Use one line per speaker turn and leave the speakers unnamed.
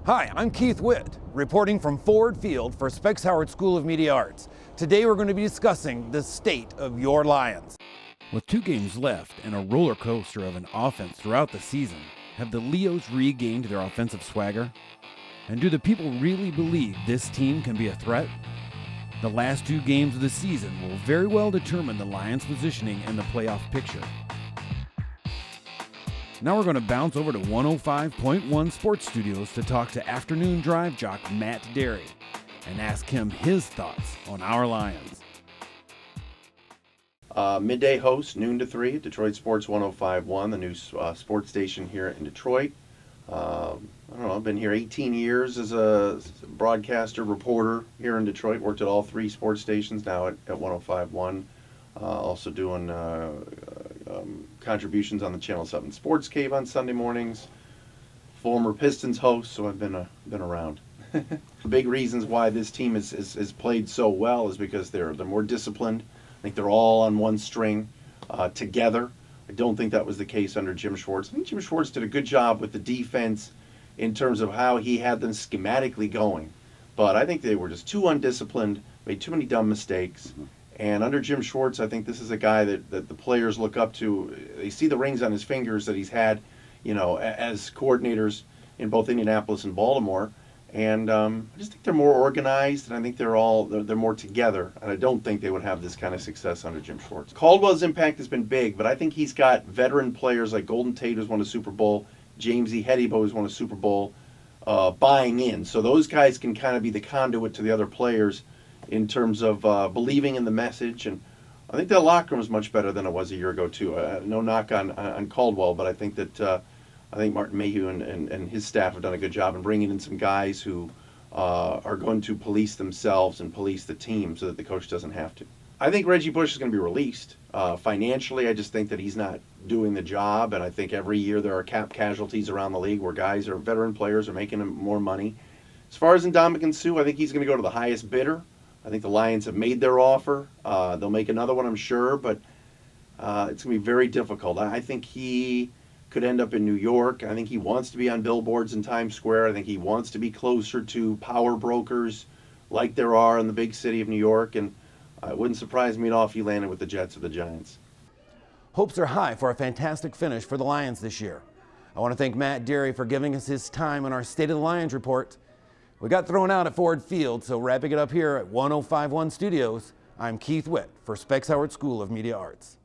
Hi, I'm Keith Witt, reporting from Ford Field for Specs Howard School of Media Arts. Today we're going to be discussing the state of your Lions. With 2 games left and a roller coaster of an offense throughout the season, have the Leos regained their offensive swagger? And do the people really believe this team can be a threat? The last 2 games of the season will very well determine the Lions' positioning in the playoff picture. Now we're going to bounce over to 105.1 Sports Studios to talk to afternoon drive jock Matt Derry and ask him his thoughts on our Lions.
Midday host, noon to 3, Detroit Sports 105.1, the new sports station here in Detroit. I don't know, I've been here 18 years as a broadcaster, reporter here in Detroit. Worked at all 3 sports stations, now at 105.1. Also doing contributions on the Channel 7 Sports Cave on Sunday mornings. Former Pistons host, so I've been around. The big reasons why this team is played so well is because they're more disciplined. I think they're all on one string together. I don't think that was the case under Jim Schwartz. I think Jim Schwartz did a good job with the defense in terms of how he had them schematically going. But I think they were just too undisciplined, made too many dumb mistakes. And under Jim Schwartz, I think this is a guy that the players look up to. They see the rings on his fingers that he's had, as coordinators in both Indianapolis and Baltimore. And I just think they're more organized, and I think they're more together. And I don't think they would have this kind of success under Jim Schwartz. Caldwell's impact has been big, but I think he's got veteran players like Golden Tate, who's won a Super Bowl, James E. Hedibo, who's won a Super Bowl, buying in. So those guys can kind of be the conduit to the other players in terms of believing in the message. And I think that locker room is much better than it was a year ago, too. No knock on Caldwell, but I think that I think Martin Mayhew and his staff have done a good job in bringing in some guys who are going to police themselves and police the team so that the coach doesn't have to. I think Reggie Bush is going to be released. Financially, I just think that he's not doing the job, and I think every year there are cap casualties around the league where guys or veteran players are making more money. As far as Ndamukong Suh, I think he's going to go to the highest bidder. I think the Lions have made their offer. They'll make another one, I'm sure, but it's going to be very difficult. I think he could end up in New York. I think he wants to be on billboards in Times Square. I think he wants to be closer to power brokers like there are in the big city of New York, and it wouldn't surprise me at all if he landed with the Jets or the Giants.
Hopes are high for a fantastic finish for the Lions this year. I want to thank Matt Derry for giving us his time on our State of the Lions report. We got thrown out at Ford Field, so wrapping it up here at 105.1 Studios, I'm Keith Witt for Specs Howard School of Media Arts.